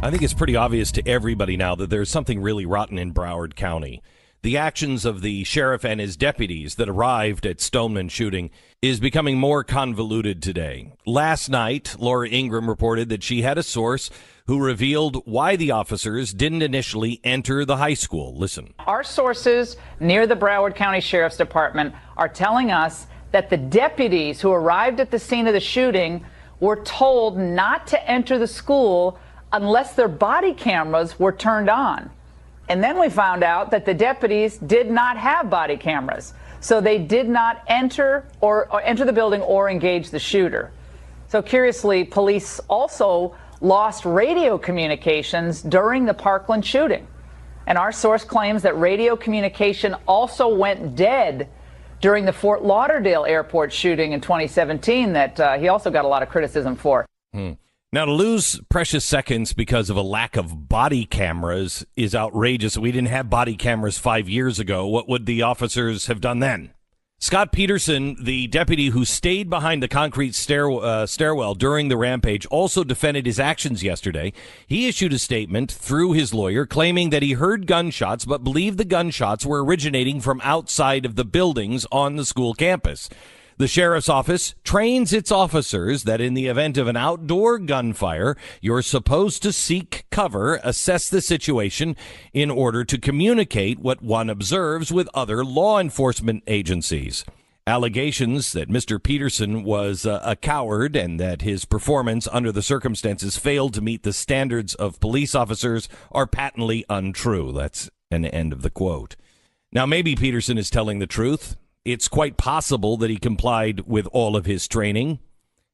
I think it's pretty obvious to everybody now that there's something really rotten in Broward County. The actions of the sheriff and his deputies that arrived at Stoneman shooting is becoming more convoluted today. Last night, Laura Ingram reported that she had a source who revealed why the officers didn't initially enter the high school. Listen. Our sources near the Broward County Sheriff's Department are telling us that the deputies who arrived at the scene of the shooting were told not to enter the school unless their body cameras were turned on. And then we found out that the deputies did not have body cameras, so they did not enter the building or engage the shooter. So curiously, police also lost radio communications during the Parkland shooting. And our source claims that radio communication also went dead during the Fort Lauderdale airport shooting in 2017 that he also got a lot of criticism for. Now, to lose precious seconds because of a lack of body cameras is outrageous. We didn't have body cameras 5 years ago. What would the officers have done then? Scott Peterson, the deputy who stayed behind the concrete stairwell during the rampage, also defended his actions yesterday. He issued a statement through his lawyer claiming that he heard gunshots but believed the gunshots were originating from outside of the buildings on the school campus. The sheriff's office trains its officers that in the event of an outdoor gunfire, you're supposed to seek cover, assess the situation in order to communicate what one observes with other law enforcement agencies. Allegations that Mr. Peterson was a coward and that his performance under the circumstances failed to meet the standards of police officers are patently untrue. That's an end of the quote. Now, maybe Peterson is telling the truth. It's quite possible that he complied with all of his training.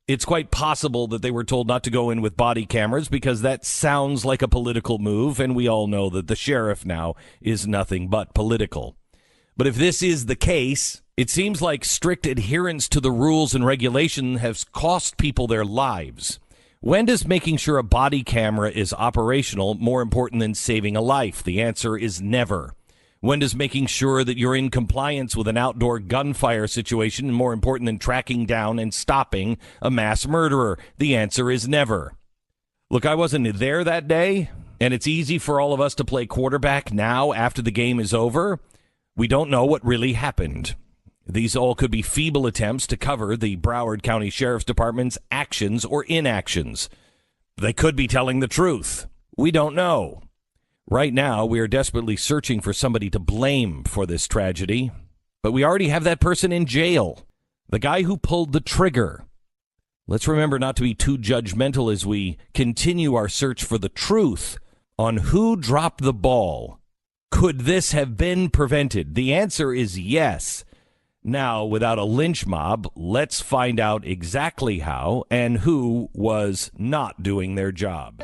It's quite possible that they were told not to go in with body cameras because that sounds like a political move, and we all know that the sheriff now is nothing but political. But if this is the case, it seems like strict adherence to the rules and regulation has cost people their lives. When does making sure a body camera is operational more important than saving a life? The answer is never. When does making sure that you're in compliance with an outdoor gunfire situation more important than tracking down and stopping a mass murderer? The answer is never. Look, I wasn't there that day, and it's easy for all of us to play quarterback now after the game is over. We don't know what really happened. These all could be feeble attempts to cover the Broward County Sheriff's Department's actions or inactions. They could be telling the truth. We don't know. Right now, we are desperately searching for somebody to blame for this tragedy, but we already have that person in jail, the guy who pulled the trigger. Let's remember not to be too judgmental as we continue our search for the truth on who dropped the ball. Could this have been prevented? The answer is yes. Now, without a lynch mob, let's find out exactly how and who was not doing their job.